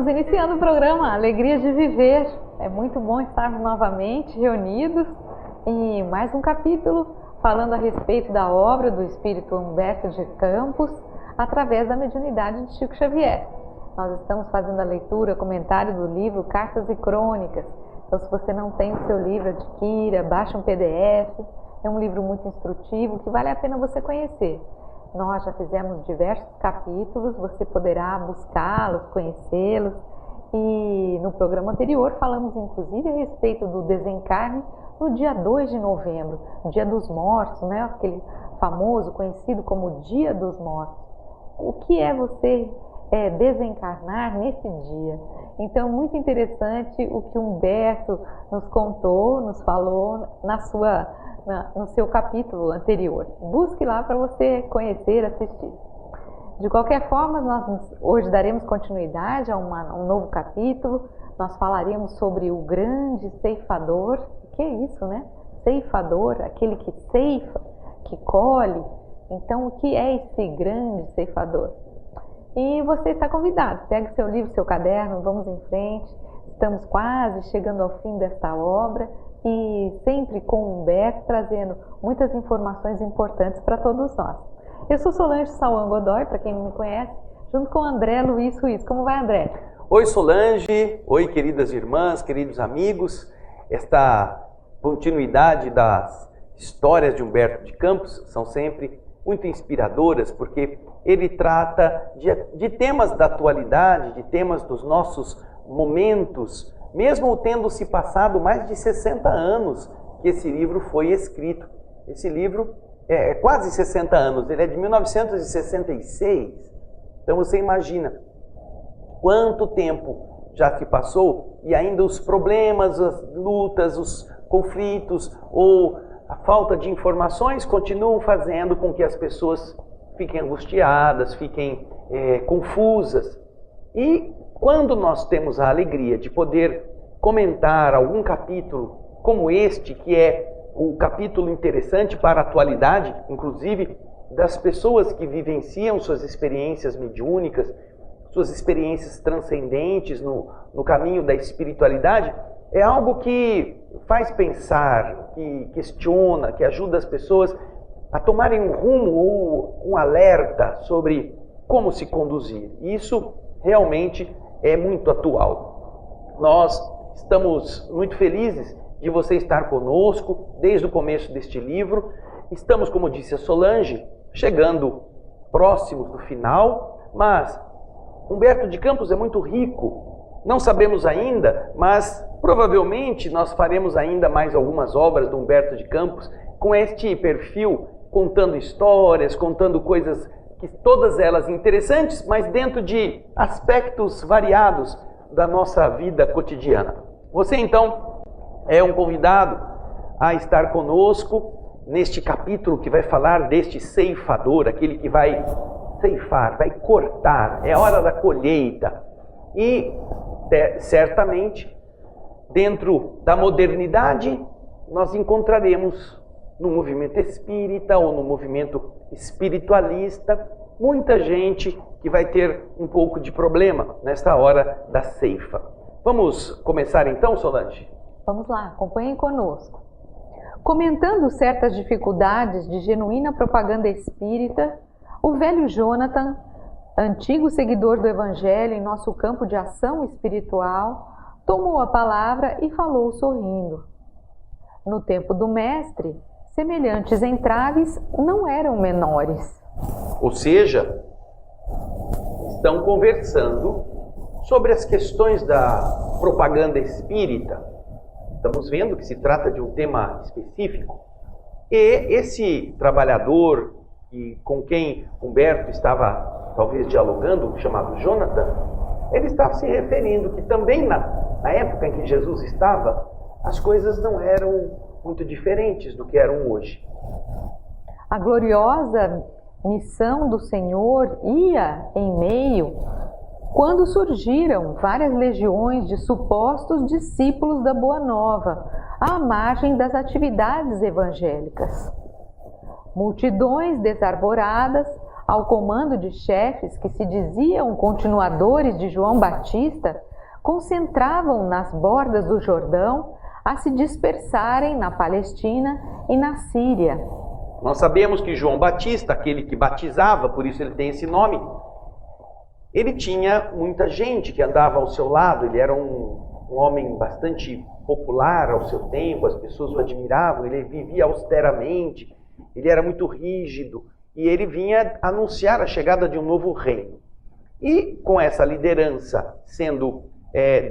Estamos iniciando o programa Alegria de Viver. É muito bom estarmos novamente reunidos em mais um capítulo falando a respeito da obra do Espírito Humberto de Campos através da mediunidade de Chico Xavier. Nós estamos fazendo a leitura, comentário do livro Cartas e Crônicas. Então, se você não tem o seu livro, adquira, baixa um PDF. É um livro muito instrutivo que vale a pena você conhecer. Nós já fizemos diversos capítulos, você poderá buscá-los, conhecê-los. E no programa anterior falamos inclusive a respeito do desencarne no dia 2 de novembro, Dia dos Mortos, né? Aquele famoso, conhecido como Dia dos Mortos. O que é você desencarnar nesse dia? Então, muito interessante o que Humberto nos contou, nos falou no seu capítulo anterior. Busque lá para você conhecer, assistir. De qualquer forma, nós hoje daremos continuidade a um novo capítulo. Nós falaremos sobre o grande ceifador. O que é isso, né? Ceifador, aquele que ceifa, que colhe. Então, o que é esse grande ceifador? E você está convidado. Pegue seu livro, seu caderno, vamos em frente. Estamos quase chegando ao fim desta obra. E sempre com Humberto trazendo muitas informações importantes para todos nós. Eu sou Solange Sauan Godoy, para quem não me conhece, junto com André Luiz Ruiz. Como vai, André? Oi, Solange. Oi, queridas irmãs, queridos amigos. Esta continuidade das histórias de Humberto de Campos são sempre muito inspiradoras, porque ele trata de temas da atualidade, de temas dos nossos momentos, mesmo tendo se passado mais de 60 anos que esse livro foi escrito. Esse livro é quase 60 anos, ele é de 1966. Então você imagina quanto tempo já se passou e ainda os problemas, as lutas, os conflitos ou a falta de informações continuam fazendo com que as pessoas fiquem angustiadas, fiquem confusas. E quando nós temos a alegria de poder comentar algum capítulo como este, que é um capítulo interessante para a atualidade, inclusive das pessoas que vivenciam suas experiências mediúnicas, suas experiências transcendentes no caminho da espiritualidade, é algo que faz pensar, que questiona, que ajuda as pessoas a tomarem um rumo ou um alerta sobre como se conduzir. Isso realmente é muito atual. Nós estamos muito felizes de você estar conosco desde o começo deste livro. Estamos, como disse a Solange, chegando próximos do final, mas Humberto de Campos é muito rico. Não sabemos ainda, mas provavelmente nós faremos ainda mais algumas obras do Humberto de Campos com este perfil, contando histórias, contando coisas que todas elas interessantes, mas dentro de aspectos variados da nossa vida cotidiana. Você então é um convidado a estar conosco neste capítulo que vai falar deste ceifador, aquele que vai ceifar, vai cortar, é hora da colheita. E certamente dentro da modernidade nós encontraremos no movimento espírita ou no movimento espiritualista muita gente que vai ter um pouco de problema nesta hora da ceifa. Vamos começar então, Solange? Vamos lá, acompanhem conosco. Comentando certas dificuldades de genuína propaganda espírita, o velho Jonathan, antigo seguidor do Evangelho em nosso campo de ação espiritual, tomou a palavra e falou sorrindo. No tempo do mestre, semelhantes entraves não eram menores. Ou seja, estão conversando sobre as questões da propaganda espírita. Estamos vendo que se trata de um tema específico. E esse trabalhador com quem Humberto estava talvez dialogando, chamado Jonathan, ele estava se referindo que também na época em que Jesus estava, as coisas não eram muito diferentes do que eram hoje. A gloriosa missão do Senhor ia em meio quando surgiram várias legiões de supostos discípulos da Boa Nova, à margem das atividades evangélicas. Multidões desarvoradas ao comando de chefes que se diziam continuadores de João Batista, concentravam nas bordas do Jordão a se dispersarem na Palestina e na Síria. Nós sabemos que João Batista, aquele que batizava, por isso ele tem esse nome, ele tinha muita gente que andava ao seu lado, ele era um homem bastante popular ao seu tempo, as pessoas o admiravam, ele vivia austeramente, ele era muito rígido e ele vinha anunciar a chegada de um novo reino. E com essa liderança sendo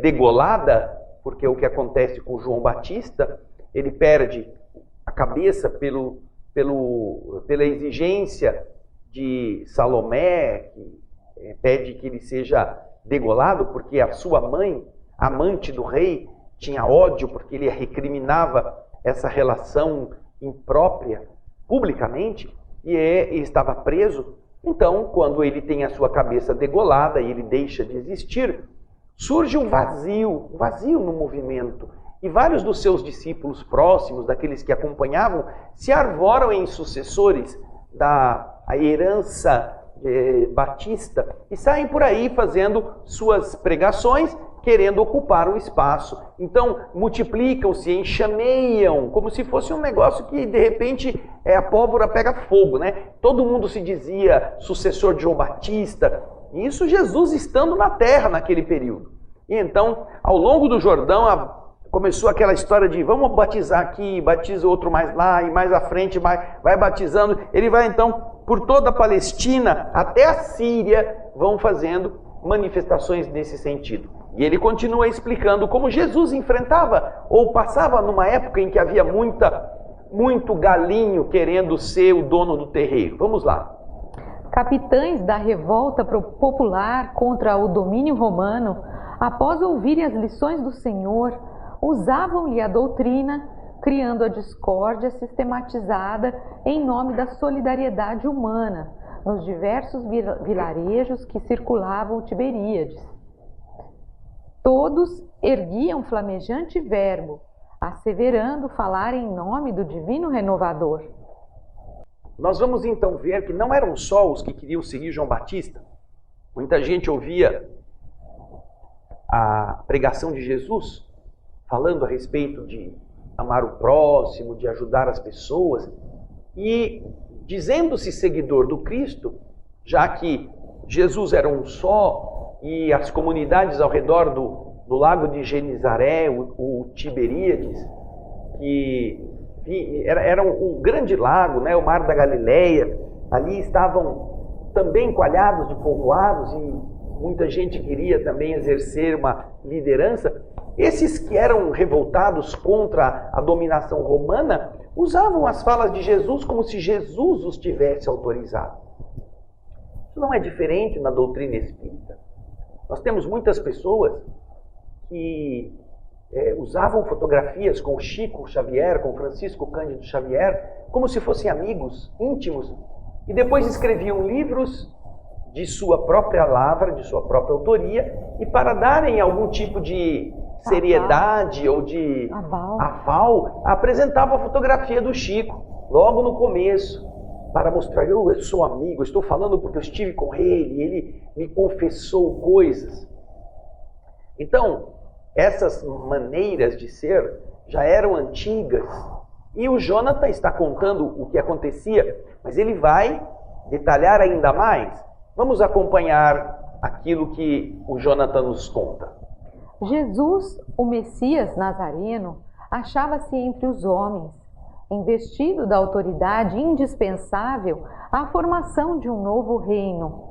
degolada, porque o que acontece com João Batista, ele perde a cabeça pela exigência de Salomé, que pede que ele seja degolado, porque a sua mãe, amante do rei, tinha ódio, porque ele recriminava essa relação imprópria publicamente, e estava preso. Então, quando ele tem a sua cabeça degolada e ele deixa de existir, surge um vazio no movimento. E vários dos seus discípulos próximos, daqueles que acompanhavam, se arvoram em sucessores da herança batista e saem por aí fazendo suas pregações, querendo ocupar o espaço. Então, multiplicam-se, enxameiam, como se fosse um negócio que, de repente, a pólvora pega fogo, né? Todo mundo se dizia sucessor de João Batista, e isso Jesus estando na terra naquele período. E então, ao longo do Jordão, começou aquela história de vamos batizar aqui, batiza outro mais lá, e mais à frente vai batizando. Ele vai então por toda a Palestina, até a Síria, vão fazendo manifestações nesse sentido. E ele continua explicando como Jesus enfrentava, ou passava numa época em que havia muito galinho querendo ser o dono do terreiro. Vamos lá. Capitães da revolta popular contra o domínio romano, após ouvirem as lições do Senhor, usavam-lhe a doutrina, criando a discórdia sistematizada em nome da solidariedade humana nos diversos vilarejos que circulavam Tiberíades. Todos erguiam flamejante verbo, asseverando falar em nome do divino renovador. Nós vamos então ver que não eram só os que queriam seguir João Batista. Muita gente ouvia a pregação de Jesus, falando a respeito de amar o próximo, de ajudar as pessoas, e dizendo-se seguidor do Cristo, já que Jesus era um só, e as comunidades ao redor do lago de Genizaré, o Tiberíades, que era um grande lago, né, o Mar da Galileia, ali estavam também coalhados de povoados, e muita gente queria também exercer uma liderança. Esses que eram revoltados contra a dominação romana usavam as falas de Jesus como se Jesus os tivesse autorizado. Isso não é diferente na doutrina espírita. Nós temos muitas pessoas que usavam fotografias com Chico Xavier, com Francisco Cândido Xavier, como se fossem amigos íntimos, e depois escreviam livros de sua própria lavra, de sua própria autoria, e para darem algum tipo de seriedade ou de aval, apresentava a fotografia do Chico, logo no começo, para mostrar, eu sou amigo, eu estou falando porque eu estive com ele me confessou coisas. Então, essas maneiras de ser já eram antigas, e o Jonathan está contando o que acontecia, mas ele vai detalhar ainda mais. Vamos acompanhar aquilo que o Jonathan nos conta. Jesus, o Messias Nazareno, achava-se entre os homens, investido da autoridade indispensável à formação de um novo reino.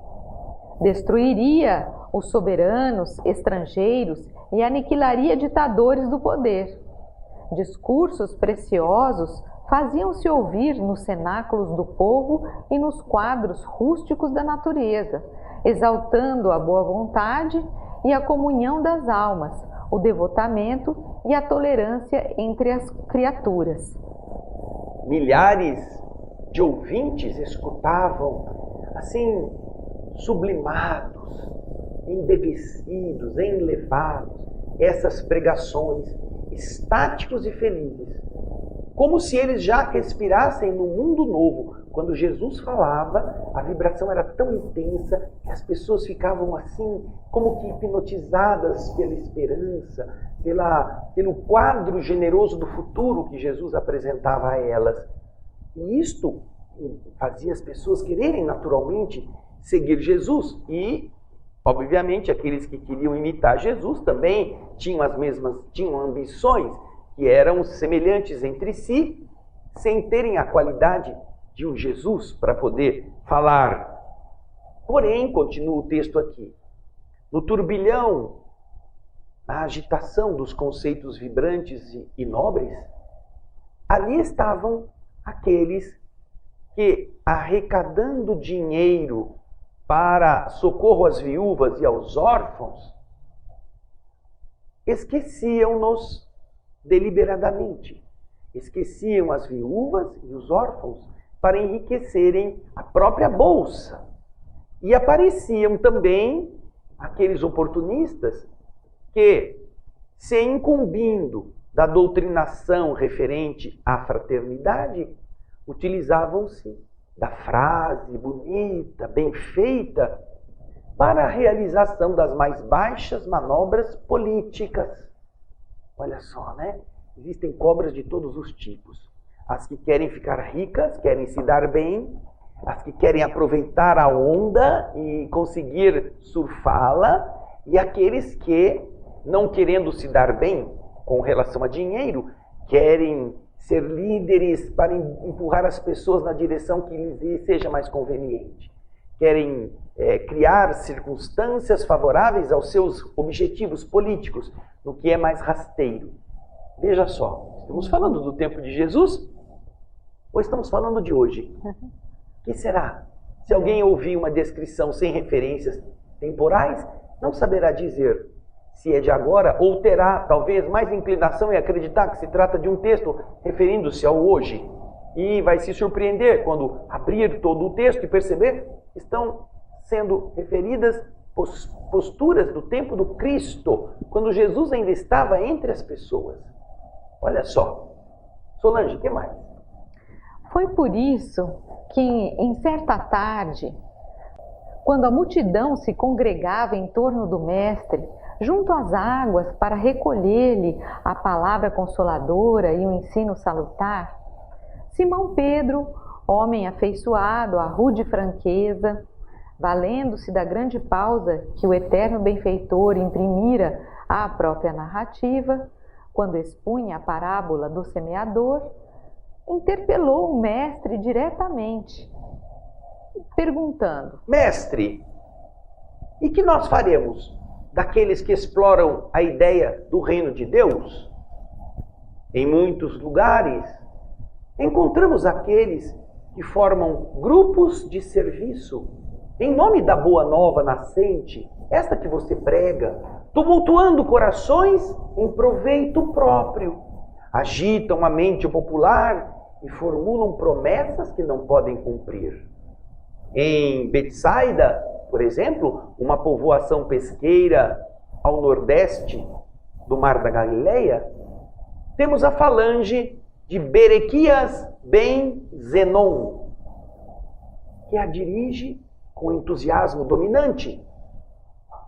Destruiria os soberanos estrangeiros e aniquilaria ditadores do poder. Discursos preciosos faziam-se ouvir nos cenáculos do povo e nos quadros rústicos da natureza, exaltando a boa vontade e a comunhão das almas, o devotamento e a tolerância entre as criaturas. Milhares de ouvintes escutavam, assim, sublimados, embevecidos, enlevados, essas pregações, estáticos e felizes, como se eles já respirassem num mundo novo, Quando Jesus falava, a vibração era tão intensa que as pessoas ficavam assim, como que hipnotizadas pela esperança, pelo quadro generoso do futuro que Jesus apresentava a elas. E isto fazia as pessoas quererem naturalmente seguir Jesus. E, obviamente, aqueles que queriam imitar Jesus também tinham tinham ambições que eram semelhantes entre si, sem terem a qualidade de um Jesus para poder falar. Porém, continua o texto aqui, no turbilhão, na agitação dos conceitos vibrantes e nobres, ali estavam aqueles que, arrecadando dinheiro para socorro às viúvas e aos órfãos, esqueciam-nos deliberadamente. Esqueciam as viúvas e os órfãos para enriquecerem a própria bolsa. E apareciam também aqueles oportunistas que, se incumbindo da doutrinação referente à fraternidade, utilizavam-se da frase bonita, bem feita, para a realização das mais baixas manobras políticas. Olha só, né? Existem cobras de todos os tipos. As que querem ficar ricas, querem se dar bem, as que querem aproveitar a onda e conseguir surfá-la, e aqueles que, não querendo se dar bem com relação a dinheiro, querem ser líderes para empurrar as pessoas na direção que lhes seja mais conveniente. Querem criar circunstâncias favoráveis aos seus objetivos políticos, no que é mais rasteiro. Veja só, estamos falando do tempo de Jesus ou estamos falando de hoje? O que será? Se alguém ouvir uma descrição sem referências temporais, não saberá dizer se é de agora ou terá talvez mais inclinação em acreditar que se trata de um texto referindo-se ao hoje. E vai se surpreender quando abrir todo o texto e perceber que estão sendo referidas posturas do tempo do Cristo, quando Jesus ainda estava entre as pessoas. Olha só. Solange, o que mais? Foi por isso que, em certa tarde, quando a multidão se congregava em torno do Mestre, junto às águas, para recolher-lhe a palavra consoladora e o ensino salutar, Simão Pedro, homem afeiçoado à rude franqueza, valendo-se da grande pausa que o eterno benfeitor imprimira à própria narrativa, quando expunha a parábola do semeador, interpelou o mestre diretamente, perguntando: Mestre, e que nós faremos daqueles que exploram a ideia do reino de Deus? Em muitos lugares, encontramos aqueles que formam grupos de serviço em nome da boa nova nascente, esta que você prega, tumultuando corações em proveito próprio. Agitam a mente popular e formulam promessas que não podem cumprir. Em Betsaida, por exemplo, uma povoação pesqueira ao nordeste do Mar da Galileia, temos a falange de Berequias ben Zenon, que a dirige com entusiasmo dominante,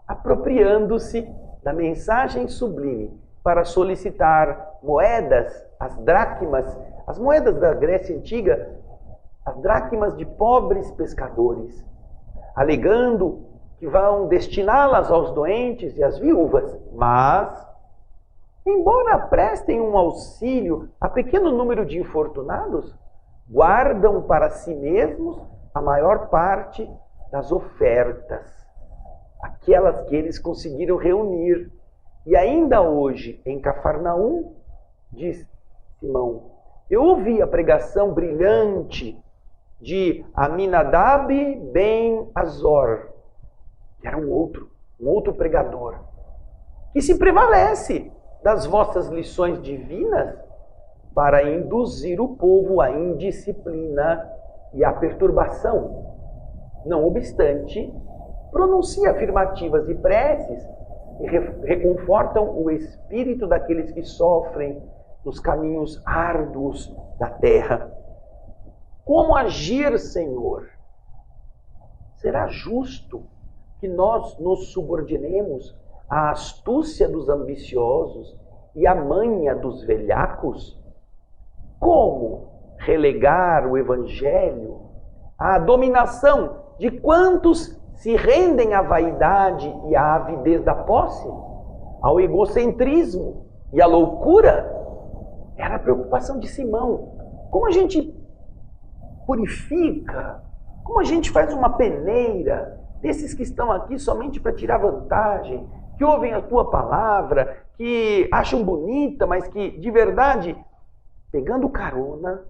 apropriando-se da mensagem sublime para solicitar moedas, as dracmas, as moedas da Grécia Antiga, as dracmas de pobres pescadores, alegando que vão destiná-las aos doentes e às viúvas, mas, embora prestem um auxílio a pequeno número de infortunados, guardam para si mesmos a maior parte das ofertas, aquelas que eles conseguiram reunir. E ainda hoje, em Cafarnaum, diz Simão, eu ouvi a pregação brilhante de Aminadab ben Azor, que era um outro pregador, que se prevalece das vossas lições divinas para induzir o povo à indisciplina e à perturbação. Não obstante, pronuncia afirmativas e preces e reconfortam o espírito daqueles que sofrem nos caminhos árduos da terra. Como agir, Senhor? Será justo que nós nos subordinemos à astúcia dos ambiciosos e à manha dos velhacos? Como relegar o Evangelho à dominação de quantos se rendem à vaidade e à avidez da posse, ao egocentrismo e à loucura? Era a preocupação de Simão. Como a gente purifica, como a gente faz uma peneira desses que estão aqui somente para tirar vantagem, que ouvem a tua palavra, que acham bonita, mas que de verdade, pegando carona,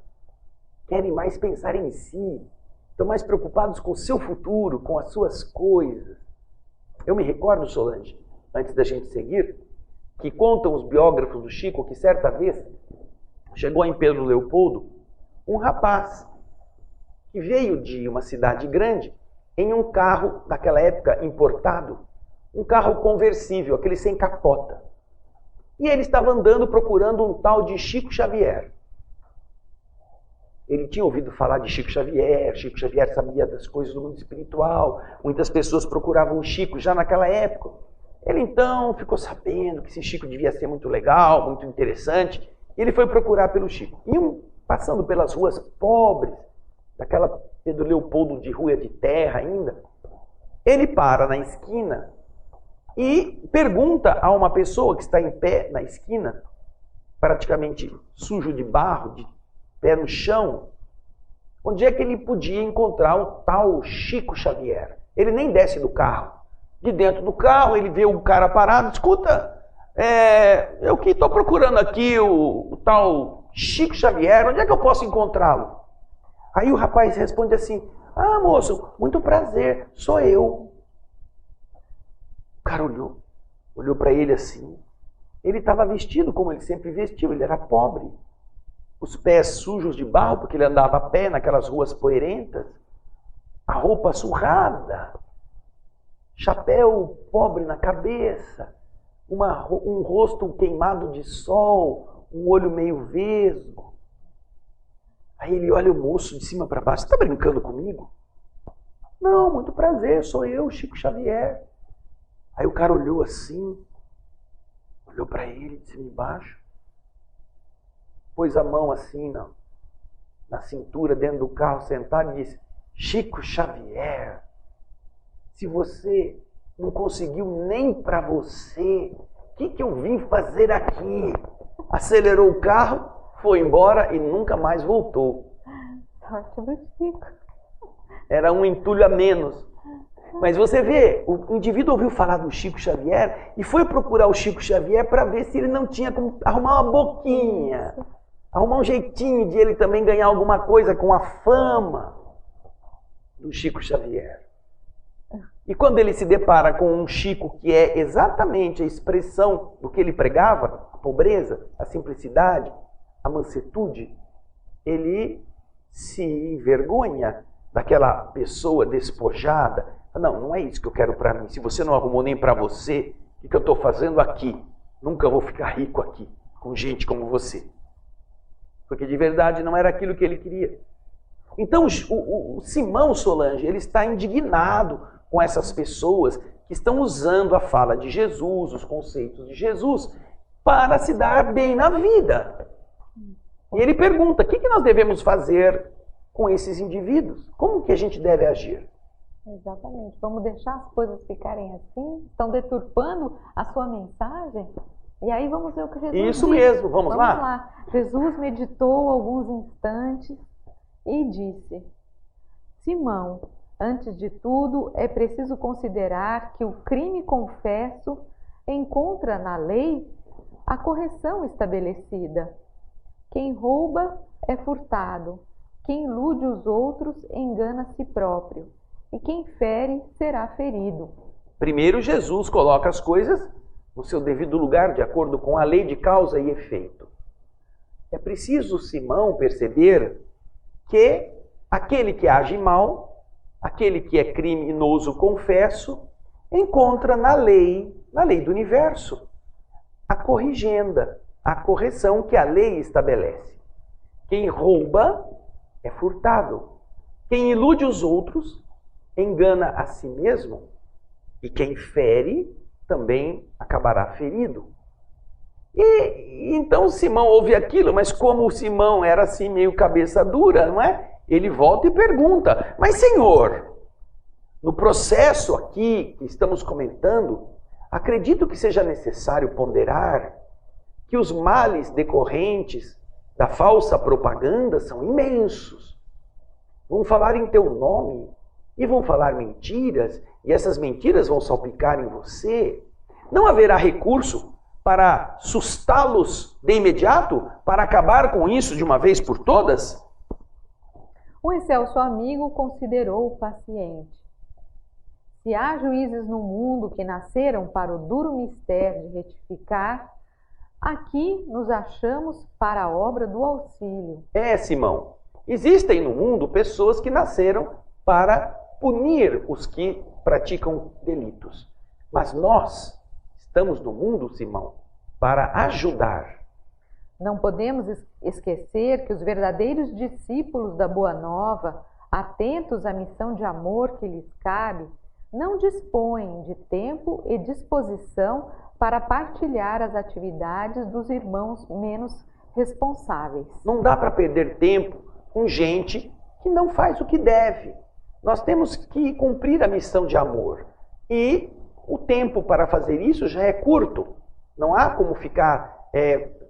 querem mais pensar em si, estão mais preocupados com o seu futuro, com as suas coisas. Eu me recordo, Solange, antes da gente seguir, que contam os biógrafos do Chico que certa vez chegou em Pedro Leopoldo um rapaz que veio de uma cidade grande em um carro, naquela época, importado, um carro conversível, aquele sem capota. E ele estava andando procurando um tal de Chico Xavier. Ele tinha ouvido falar de Chico Xavier sabia das coisas do mundo espiritual, muitas pessoas procuravam o Chico já naquela época. Ele então ficou sabendo que esse Chico devia ser muito legal, muito interessante, e ele foi procurar pelo Chico. E passando pelas ruas pobres, daquela Pedro Leopoldo de rua de terra ainda, ele para na esquina e pergunta a uma pessoa que está em pé na esquina, praticamente sujo de barro, de pé no chão, onde é que ele podia encontrar o tal Chico Xavier. Ele nem desce do carro. De dentro do carro, ele vê o cara parado, escuta, eu que estou procurando aqui o tal Chico Xavier, onde é que eu posso encontrá-lo? Aí o rapaz responde assim, moço, muito prazer, sou eu. O cara olhou para ele assim. Ele estava vestido como ele sempre vestiu, ele era pobre. Os pés sujos de barro, porque ele andava a pé naquelas ruas poeirentas, a roupa surrada, chapéu pobre na cabeça, um rosto queimado de sol, um olho meio vesgo. Aí ele olha o moço de cima para baixo, você está brincando comigo? Não, muito prazer, sou eu, Chico Xavier. Aí o cara olhou assim, olhou para ele de cima e baixo, pôs a mão assim na cintura, dentro do carro, sentado, e disse, Chico Xavier, se você não conseguiu nem para você, o que eu vim fazer aqui? Acelerou o carro, foi embora e nunca mais voltou. Sorte do Chico. Era um entulho a menos. Mas você vê, o indivíduo ouviu falar do Chico Xavier e foi procurar o Chico Xavier para ver se ele não tinha como arrumar uma boquinha, arrumar um jeitinho de ele também ganhar alguma coisa com a fama do Chico Xavier. E quando ele se depara com um Chico que é exatamente a expressão do que ele pregava, a pobreza, a simplicidade, a mansuetude, ele se envergonha daquela pessoa despojada. Não é isso que eu quero para mim. Se você não arrumou nem para você, o que eu estou fazendo aqui? Nunca vou ficar rico aqui, com gente como você. Porque de verdade não era aquilo que ele queria. Então o Simão Solange, ele está indignado com essas pessoas que estão usando a fala de Jesus, os conceitos de Jesus, para se dar bem na vida. E ele pergunta, o que nós devemos fazer com esses indivíduos? Como que a gente deve agir? Exatamente. Vamos deixar as coisas ficarem assim? Estão deturpando a sua mensagem? E aí vamos ver o que Jesus diz. Isso mesmo, vamos lá? Jesus meditou alguns instantes e disse, Simão, antes de tudo, é preciso considerar que o crime confesso encontra na lei a correção estabelecida. Quem rouba é furtado, quem ilude os outros engana a si próprio, e quem fere será ferido. Primeiro, Jesus coloca as coisas no seu devido lugar, de acordo com a lei de causa e efeito. É preciso, Simão, perceber que aquele que age mal, aquele que é criminoso, confesso, encontra na lei do universo, a corrigenda, a correção que a lei estabelece. Quem rouba é furtado. Quem ilude os outros engana a si mesmo, e quem fere também acabará ferido. E então Simão ouve aquilo, mas como Simão era assim meio cabeça dura, não é? Ele volta e pergunta: mas Senhor, no processo aqui que estamos comentando, acredito que seja necessário ponderar que os males decorrentes da falsa propaganda são imensos. Vão falar em teu nome e vão falar mentiras, e essas mentiras vão salpicar em você. Não haverá recurso para sustá-los de imediato, para acabar com isso de uma vez por todas? O excelso amigo considerou paciente. Se há juízes no mundo que nasceram para o duro mistério de retificar, aqui nos achamos para a obra do auxílio. Simão, existem no mundo pessoas que nasceram para punir os que praticam delitos. Mas nós estamos no mundo, Simão, para ajudar. Não podemos esquecer que os verdadeiros discípulos da Boa Nova, atentos à missão de amor que lhes cabe, não dispõem de tempo e disposição para partilhar as atividades dos irmãos menos responsáveis. Não dá para perder tempo com gente que não faz o que deve. Nós temos que cumprir a missão de amor. E o tempo para fazer isso já é curto. Não há como ficar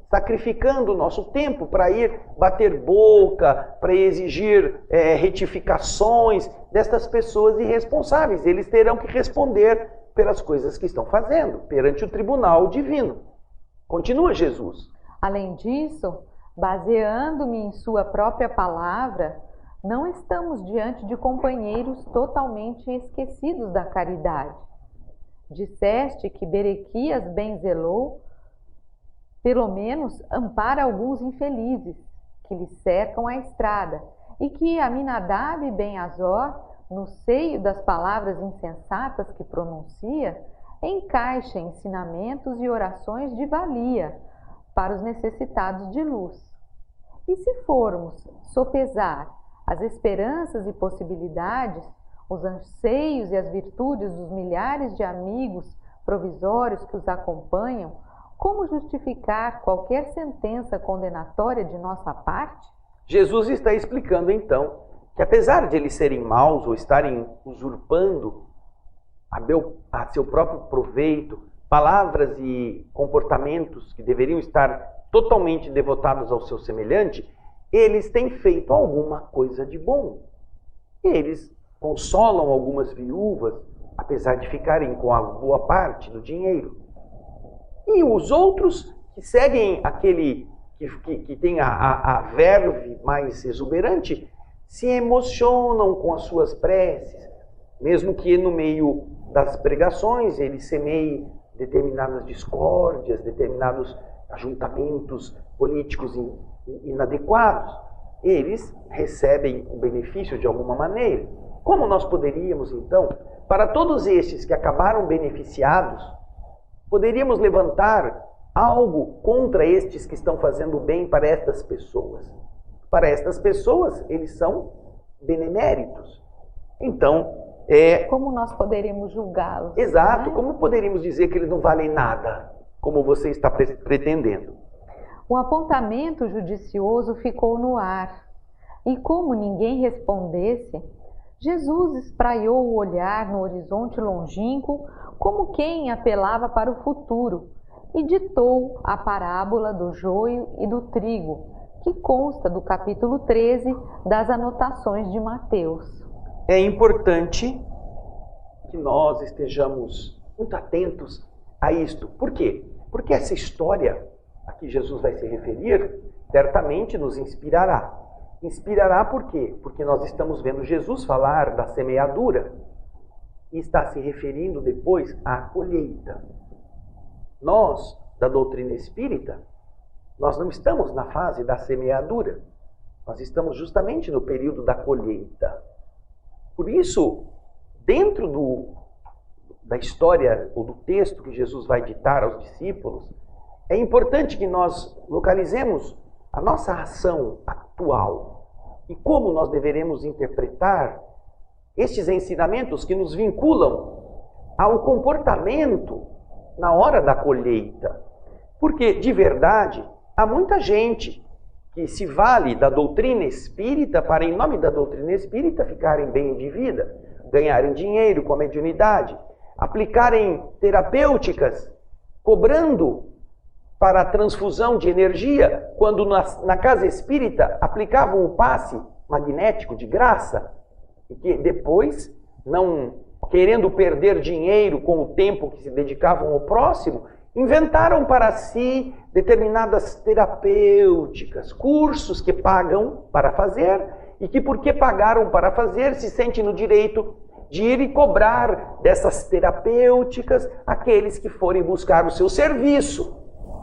sacrificando o nosso tempo para ir bater boca, para exigir retificações destas pessoas irresponsáveis. Eles terão que responder pelas coisas que estão fazendo perante o tribunal divino. Continua Jesus. Além disso, baseando-me em sua própria palavra, não estamos diante de companheiros totalmente esquecidos da caridade. Disseste que Berequias benzelou, pelo menos ampara alguns infelizes que lhe cercam a estrada, e que Aminadab ben Azor, no seio das palavras insensatas que pronuncia, encaixa ensinamentos e orações de valia para os necessitados de luz. E se formos sopesar as esperanças e possibilidades, os anseios e as virtudes dos milhares de amigos provisórios que os acompanham, como justificar qualquer sentença condenatória de nossa parte? Jesus está explicando então que apesar de eles serem maus ou estarem usurpando a seu próprio proveito, palavras e comportamentos que deveriam estar totalmente devotados ao seu semelhante, eles têm feito alguma coisa de bom. Eles consolam algumas viúvas, apesar de ficarem com a boa parte do dinheiro. E os outros que seguem aquele que tem a verve mais exuberante, se emocionam com as suas preces, mesmo que no meio das pregações ele semeie determinadas discórdias, determinados ajuntamentos políticos inadequados. Eles recebem o benefício de alguma maneira. Como nós poderíamos, então, para todos estes que acabaram beneficiados, poderíamos levantar algo contra estes que estão fazendo bem para estas pessoas? Para estas pessoas, eles são beneméritos. Então, como nós poderíamos julgá-los? Exato. Né? Como poderíamos dizer que eles não valem nada, como você está pretendendo? O apontamento judicioso ficou no ar. E como ninguém respondesse, Jesus espraiou o olhar no horizonte longínquo como quem apelava para o futuro e ditou a parábola do joio e do trigo, que consta do capítulo 13 das anotações de Mateus. É importante que nós estejamos muito atentos a isto. Por quê? Porque essa história a que Jesus vai se referir certamente nos inspirará. Inspirará por quê? Porque nós estamos vendo Jesus falar da semeadura e está se referindo depois à colheita. Nós, da doutrina espírita, nós não estamos na fase da semeadura. Nós estamos justamente no período da colheita. Por isso, dentro da história ou do texto que Jesus vai ditar aos discípulos, é importante que nós localizemos a nossa ação atual. e como nós deveremos interpretar estes ensinamentos que nos vinculam ao comportamento na hora da colheita. Porque, de verdade, há muita gente que se vale da doutrina espírita para, em nome da doutrina espírita, ficarem bem de vida, ganharem dinheiro com a mediunidade, aplicarem terapêuticas, cobrando para a transfusão de energia, quando na casa espírita aplicavam o passe magnético de graça, e que depois, não querendo perder dinheiro com o tempo que se dedicavam ao próximo, inventaram para si determinadas terapêuticas, cursos que pagam para fazer e que, porque pagaram para fazer, se sentem no direito de ir e cobrar dessas terapêuticas aqueles que forem buscar o seu serviço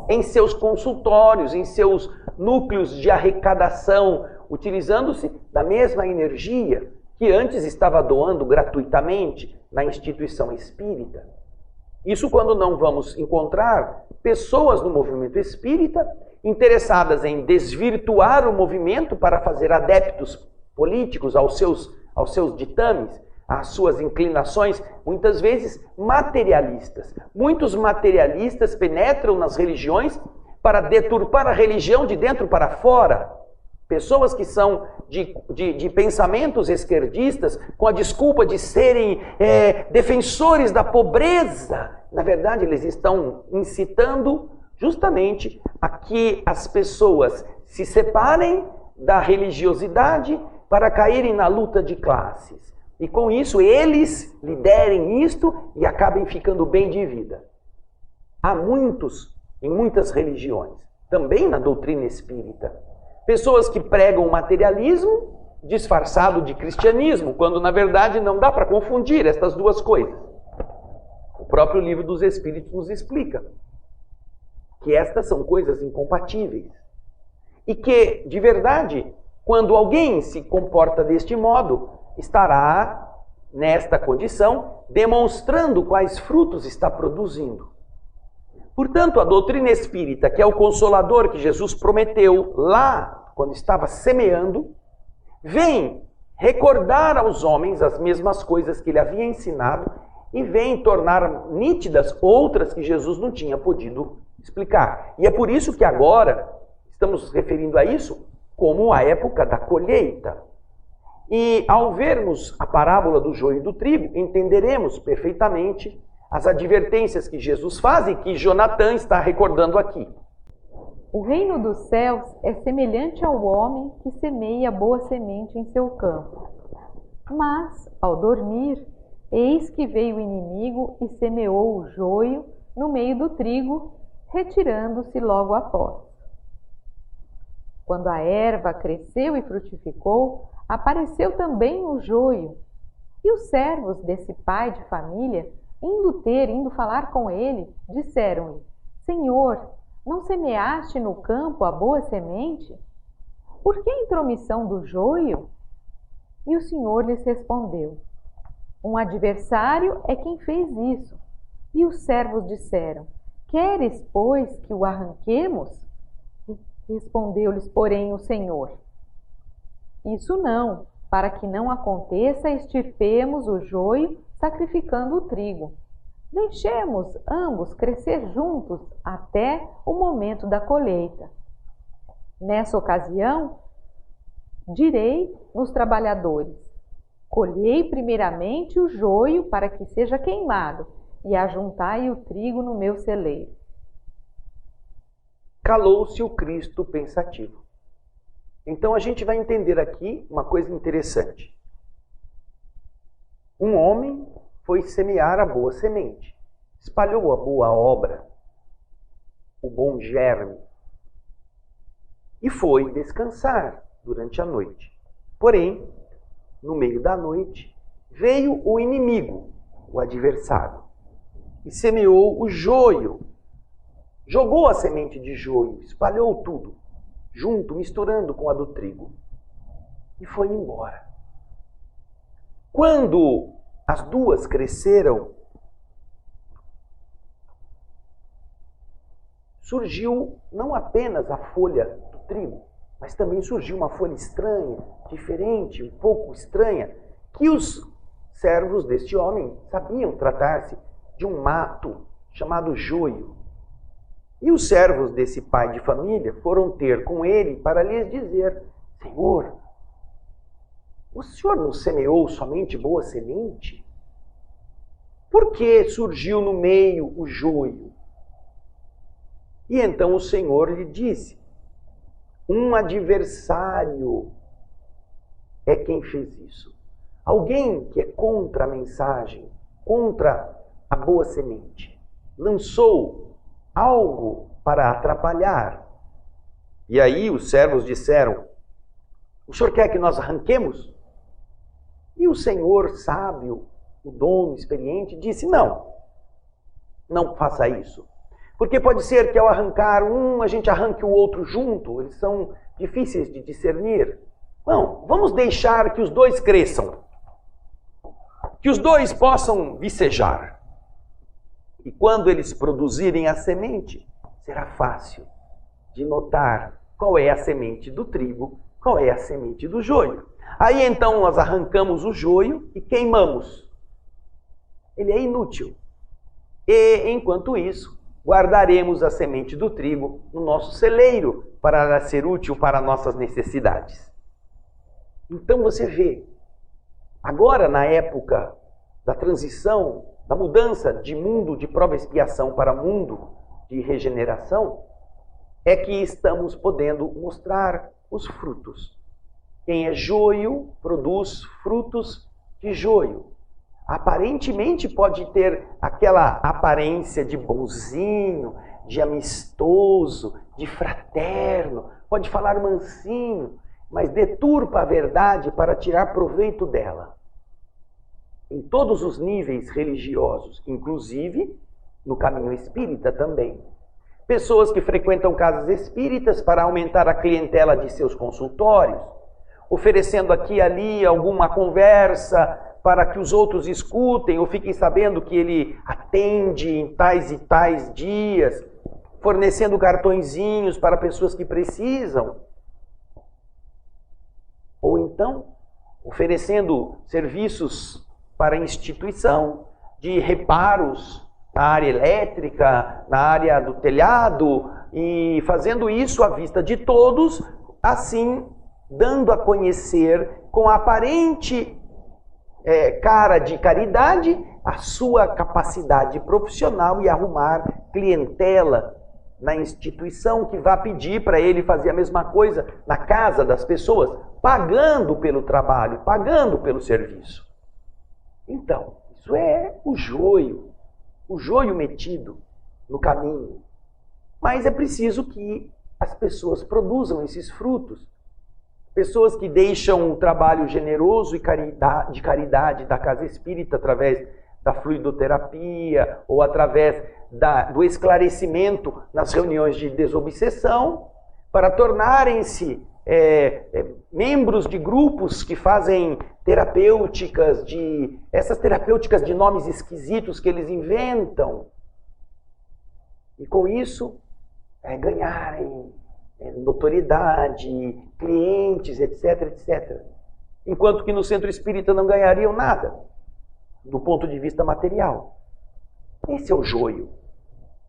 em seus consultórios, em seus núcleos de arrecadação, utilizando-se da mesma energia que antes estava doando gratuitamente na instituição espírita. Isso quando não vamos encontrar pessoas no movimento espírita interessadas em desvirtuar o movimento para fazer adeptos políticos aos seus ditames, às suas inclinações, muitas vezes materialistas. Muitos materialistas penetram nas religiões para deturpar a religião de dentro para fora. Pessoas que são de pensamentos esquerdistas, com a desculpa de serem defensores da pobreza. Na verdade, eles estão incitando justamente a que as pessoas se separem da religiosidade para caírem na luta de classes. E com isso, eles liderem isto e acabem ficando bem de vida. Há muitos, em muitas religiões, também na doutrina espírita, pessoas que pregam o materialismo disfarçado de cristianismo, quando na verdade não dá para confundir estas duas coisas. O próprio Livro dos Espíritos nos explica que estas são coisas incompatíveis. E que, de verdade, quando alguém se comporta deste modo, estará, nesta condição, demonstrando quais frutos está produzindo. Portanto, a doutrina espírita, que é o consolador que Jesus prometeu lá, quando estava semeando, vem recordar aos homens as mesmas coisas que ele havia ensinado e vem tornar nítidas outras que Jesus não tinha podido explicar. E é por isso que agora estamos nos referindo a isso como a época da colheita. E ao vermos a parábola do joio e do trigo, entenderemos perfeitamente as advertências que Jesus faz e que Jonatã está recordando aqui. O reino dos céus é semelhante ao homem que semeia boa semente em seu campo. Mas, ao dormir, eis que veio o inimigo e semeou o joio no meio do trigo, retirando-se logo após. Quando a erva cresceu e frutificou, apareceu também o joio. E os servos desse pai de família, indo falar com ele, disseram-lhe: Senhor, não semeaste no campo a boa semente? Por que a intromissão do joio? E o Senhor lhes respondeu: Um adversário é quem fez isso. E os servos disseram: Queres, pois, que o arranquemos? Respondeu-lhes, porém, o Senhor: Isso não, para que não aconteça, extirpemos o joio, sacrificando o trigo. Deixemos ambos crescer juntos até o momento da colheita. Nessa ocasião, direi nos trabalhadores: colhei primeiramente o joio para que seja queimado, e ajuntai o trigo no meu celeiro. Calou-se o Cristo pensativo. Então a gente vai entender aqui uma coisa interessante. Um homem foi semear a boa semente, espalhou a boa obra, o bom germe, e foi descansar durante a noite. Porém, no meio da noite, veio o inimigo, o adversário, e semeou o joio, jogou a semente de joio, espalhou tudo, junto, misturando com a do trigo, e foi embora. Quando as duas cresceram, surgiu não apenas a folha do trigo, Mas também surgiu uma folha estranha, diferente, um pouco estranha, que os servos deste homem sabiam tratar-se de um mato chamado joio. E os servos desse pai de família foram ter com ele para lhes dizer: Senhor, o senhor não semeou somente boa semente? Por que surgiu no meio o joio? E então o Senhor lhe disse: um adversário é quem fez isso. Alguém que é contra a mensagem, contra a boa semente, lançou algo para atrapalhar. E aí os servos disseram: o senhor quer que nós arranquemos? E o Senhor sábio, o dono experiente, disse: não faça isso. Porque pode ser que ao arrancar um, a gente arranque o outro junto. Eles são difíceis de discernir. Não, vamos deixar que os dois cresçam. Que os dois possam vicejar. E quando eles produzirem a semente, será fácil de notar qual é a semente do trigo, qual é a semente do joio. Aí então nós arrancamos o joio e queimamos. Ele é inútil. E enquanto isso, guardaremos a semente do trigo no nosso celeiro para ser útil para nossas necessidades. Então você vê, agora na época da transição, da mudança de mundo de prova e expiação para mundo de regeneração, é que estamos podendo mostrar os frutos. Quem é joio produz frutos de joio. Aparentemente pode ter aquela aparência de bonzinho, de amistoso, de fraterno, pode falar mansinho, mas deturpa a verdade para tirar proveito dela. Em todos os níveis religiosos, inclusive no caminho espírita também. Pessoas que frequentam casas espíritas para aumentar a clientela de seus consultórios, oferecendo aqui e ali alguma conversa para que os outros escutem ou fiquem sabendo que ele atende em tais e tais dias, fornecendo cartõezinhos para pessoas que precisam. Ou então, oferecendo serviços para instituição de reparos na área elétrica, na área do telhado, e fazendo isso à vista de todos, assim dando a conhecer com a aparente cara de caridade a sua capacidade profissional e arrumar clientela na instituição que vai pedir para ele fazer a mesma coisa na casa das pessoas, pagando pelo trabalho, pagando pelo serviço. Então, isso é o joio metido no caminho. Mas é preciso que as pessoas produzam esses frutos. Pessoas que deixam o trabalho generoso e de caridade da casa espírita através da fluidoterapia ou através do esclarecimento nas reuniões de desobsessão para tornarem-se membros de grupos que fazem essas terapêuticas de nomes esquisitos que eles inventam. E com isso, ganharem notoriedade, clientes, etc, etc. Enquanto que no centro espírita não ganhariam nada, do ponto de vista material. Esse é o joio.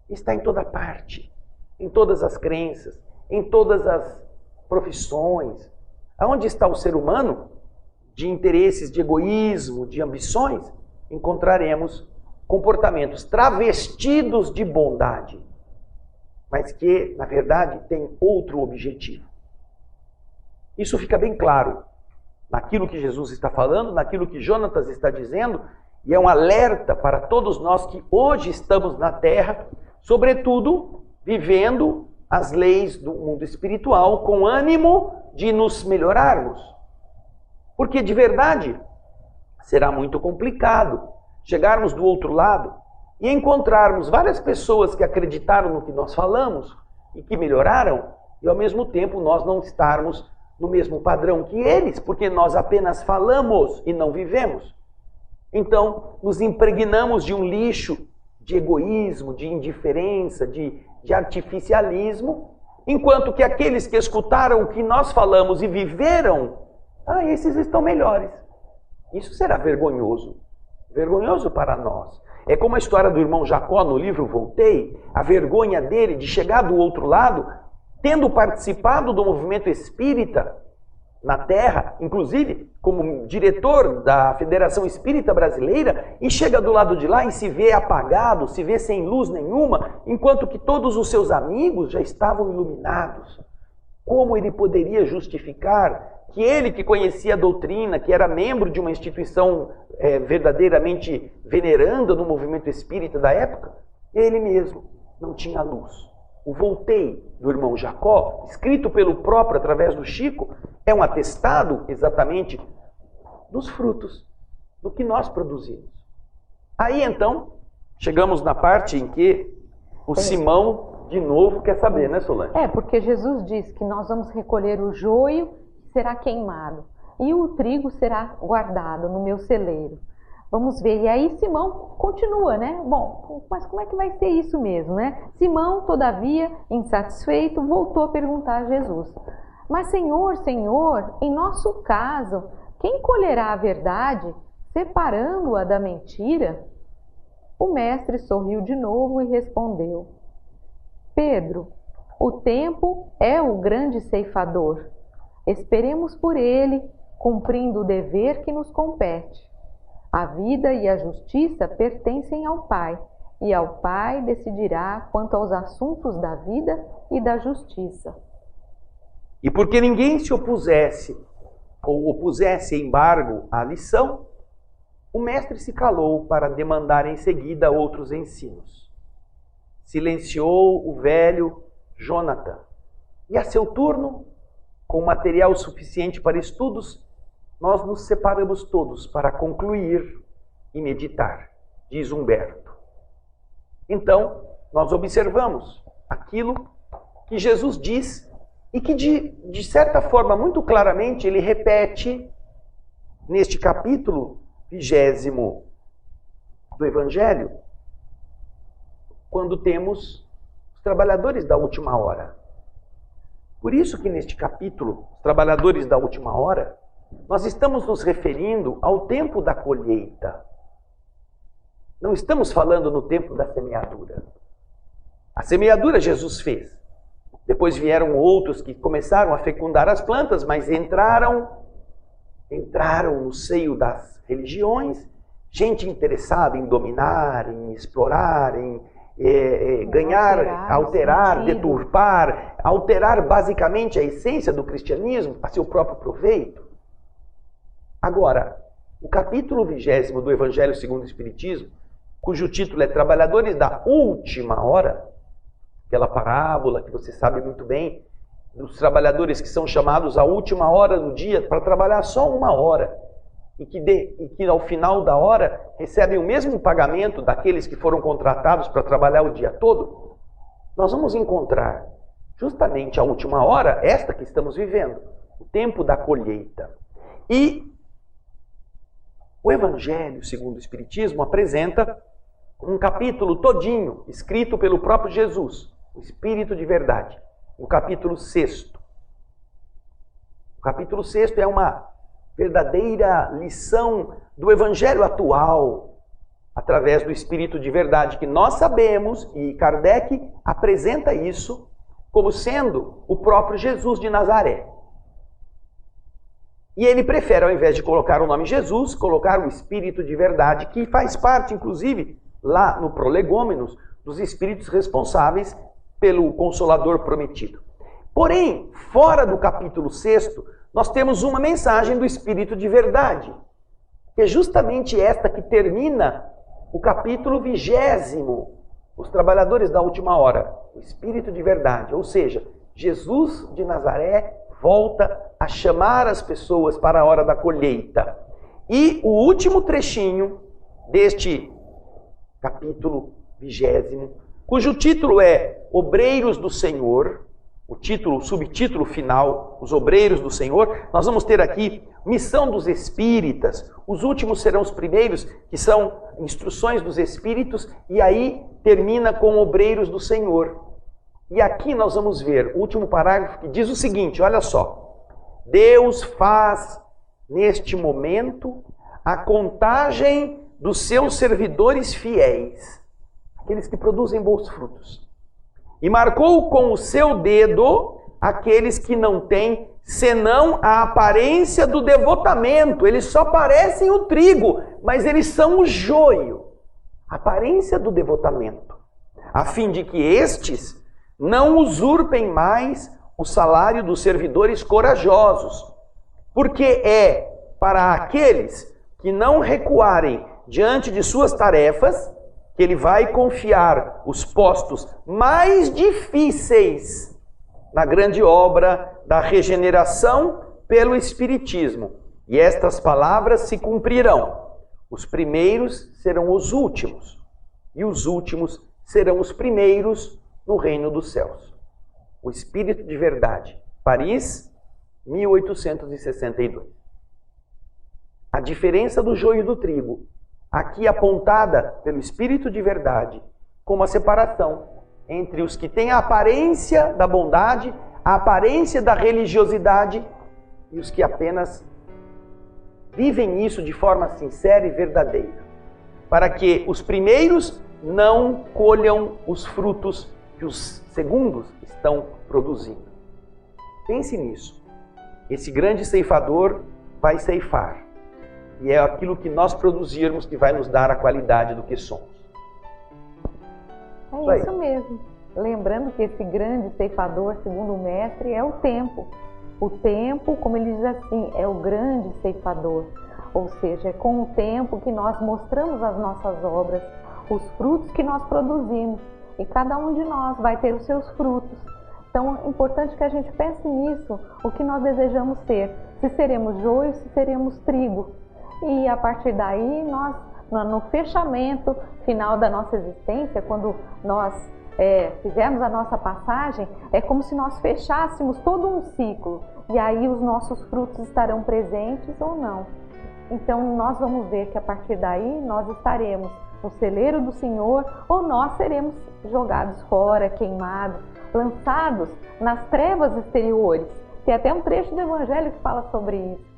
Está em toda parte, em todas as crenças, em todas as profissões. Aonde está o ser humano, de interesses, de egoísmo, de ambições, encontraremos comportamentos travestidos de bondade, mas que, na verdade, tem outro objetivo. Isso fica bem claro naquilo que Jesus está falando, naquilo que Jonatas está dizendo, e é um alerta para todos nós que hoje estamos na Terra, sobretudo vivendo as leis do mundo espiritual com ânimo de nos melhorarmos. Porque, de verdade, será muito complicado chegarmos do outro lado e encontrarmos várias pessoas que acreditaram no que nós falamos e que melhoraram, e ao mesmo tempo nós não estarmos no mesmo padrão que eles, porque nós apenas falamos e não vivemos. Então, nos impregnamos de um lixo de egoísmo, de indiferença, de artificialismo, enquanto que aqueles que escutaram o que nós falamos e viveram, esses estão melhores. Isso será vergonhoso. Vergonhoso para nós. É como a história do irmão Jacó no livro Voltei, a vergonha dele de chegar do outro lado, tendo participado do movimento espírita na Terra, inclusive como diretor da Federação Espírita Brasileira, e chega do lado de lá e se vê apagado, se vê sem luz nenhuma, enquanto que todos os seus amigos já estavam iluminados. Como ele poderia justificar que ele, que conhecia a doutrina, que era membro de uma instituição verdadeiramente veneranda no movimento espírita da época, ele mesmo não tinha luz? O Voltei do irmão Jacó, escrito pelo próprio através do Chico, é um atestado exatamente dos frutos, do que nós produzimos. Aí então, chegamos na parte em que o Simão de novo quer saber, né, Solange? Porque Jesus diz que nós vamos recolher o joio, será queimado, e o trigo será guardado no meu celeiro. Vamos ver. E aí Simão continua, né? Bom, mas como é que vai ser isso mesmo, né? Simão, todavia, insatisfeito, voltou a perguntar a Jesus: mas Senhor, em nosso caso, quem colherá a verdade, separando-a da mentira? O mestre sorriu de novo e respondeu: Pedro, o tempo é o grande ceifador. Esperemos por ele, cumprindo o dever que nos compete. A vida e a justiça pertencem ao Pai, e ao Pai decidirá quanto aos assuntos da vida e da justiça. E porque ninguém se opusesse ou opusesse embargo à lição, o mestre se calou para demandar em seguida outros ensinos. Silenciou o velho Jonathan, e a seu turno, com material suficiente para estudos, nós nos separamos todos para concluir e meditar, diz Humberto. Então, nós observamos aquilo que Jesus diz e que, de certa forma, muito claramente, ele repete neste capítulo 20º do Evangelho, quando temos os trabalhadores da última hora. Por isso que neste capítulo, os trabalhadores da última hora, nós estamos nos referindo ao tempo da colheita. Não estamos falando no tempo da semeadura. A semeadura Jesus fez. Depois vieram outros que começaram a fecundar as plantas, mas entraram no seio das religiões, gente interessada em dominar, em explorar, em ganhar, alterar, deturpar, alterar basicamente a essência do cristianismo a seu próprio proveito. Agora, o capítulo 20º do Evangelho segundo o Espiritismo, cujo título é Trabalhadores da Última Hora, aquela parábola que você sabe muito bem, dos trabalhadores que são chamados à última hora do dia para trabalhar só uma hora, e que ao final da hora recebem o mesmo pagamento daqueles que foram contratados para trabalhar o dia todo, nós vamos encontrar justamente a última hora, esta que estamos vivendo, o tempo da colheita. E o Evangelho segundo o Espiritismo apresenta um capítulo todinho, escrito pelo próprio Jesus, o Espírito de Verdade, o capítulo 6º. O capítulo 6º é uma verdadeira lição do Evangelho atual, através do Espírito de Verdade, que nós sabemos, e Kardec apresenta isso como sendo o próprio Jesus de Nazaré. E ele prefere, ao invés de colocar o nome Jesus, colocar o Espírito de Verdade, que faz parte, inclusive, lá no Prolegômenos, dos espíritos responsáveis pelo Consolador prometido. Porém, fora do capítulo 6º, nós temos uma mensagem do Espírito de Verdade, que é justamente esta que termina o capítulo 20º, os trabalhadores da última hora, o Espírito de Verdade, ou seja, Jesus de Nazaré volta a chamar as pessoas para a hora da colheita. E o último trechinho deste capítulo 20º, cujo título é Obreiros do Senhor, o subtítulo final, os Obreiros do Senhor, nós vamos ter aqui missão dos espíritas, os últimos serão os primeiros, que são instruções dos espíritos, e aí termina com Obreiros do Senhor. E aqui nós vamos ver o último parágrafo que diz o seguinte, olha só. Deus faz, neste momento, a contagem dos seus servidores fiéis, aqueles que produzem bons frutos. E marcou com o seu dedo aqueles que não têm senão a aparência do devotamento. Eles só parecem o trigo, mas eles são o joio. A aparência do devotamento. A fim de que estes não usurpem mais o salário dos servidores corajosos. Porque é para aqueles que não recuarem diante de suas tarefas que ele vai confiar os postos mais difíceis na grande obra da regeneração pelo Espiritismo. E estas palavras se cumprirão. Os primeiros serão os últimos, e os últimos serão os primeiros no reino dos céus. O Espírito de Verdade, Paris, 1862. A diferença do joio e do trigo, aqui apontada pelo Espírito de Verdade, como a separação entre os que têm a aparência da bondade, a aparência da religiosidade e os que apenas vivem isso de forma sincera e verdadeira, para que os primeiros não colham os frutos que os segundos estão produzindo. Pense nisso. Esse grande ceifador vai ceifar, e é aquilo que nós produzirmos que vai nos dar a qualidade do que somos. É isso mesmo. Lembrando que esse grande ceifador, segundo o mestre, é o tempo. O tempo, como ele diz assim, é o grande ceifador. Ou seja, é com o tempo que nós mostramos as nossas obras, os frutos que nós produzimos. E cada um de nós vai ter os seus frutos. Então, é importante que a gente pense nisso, o que nós desejamos ser. Se seremos joio, se seremos trigo. E a partir daí, nós, no fechamento final da nossa existência, quando nós fizermos a nossa passagem, é como se nós fechássemos todo um ciclo. E aí os nossos frutos estarão presentes ou não. Então, nós vamos ver que a partir daí, nós estaremos no celeiro do Senhor, ou nós seremos jogados fora, queimados, lançados nas trevas exteriores. Tem até um trecho do Evangelho que fala sobre isso.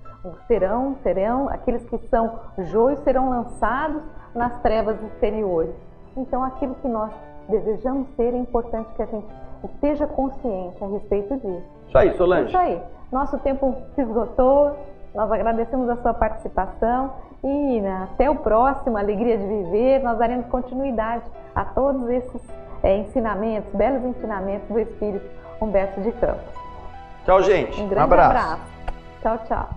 Serão, aqueles que são joios serão lançados nas trevas exteriores. Então, aquilo que nós desejamos ser, é importante que a gente esteja consciente a respeito disso. Isso aí, Solange. Isso aí. Nosso tempo se esgotou, nós agradecemos a sua participação e até o próximo Alegria de Viver, nós daremos continuidade a todos esses ensinamentos, belos ensinamentos do Espírito Humberto de Campos. Tchau, gente. Um grande abraço. Tchau, tchau.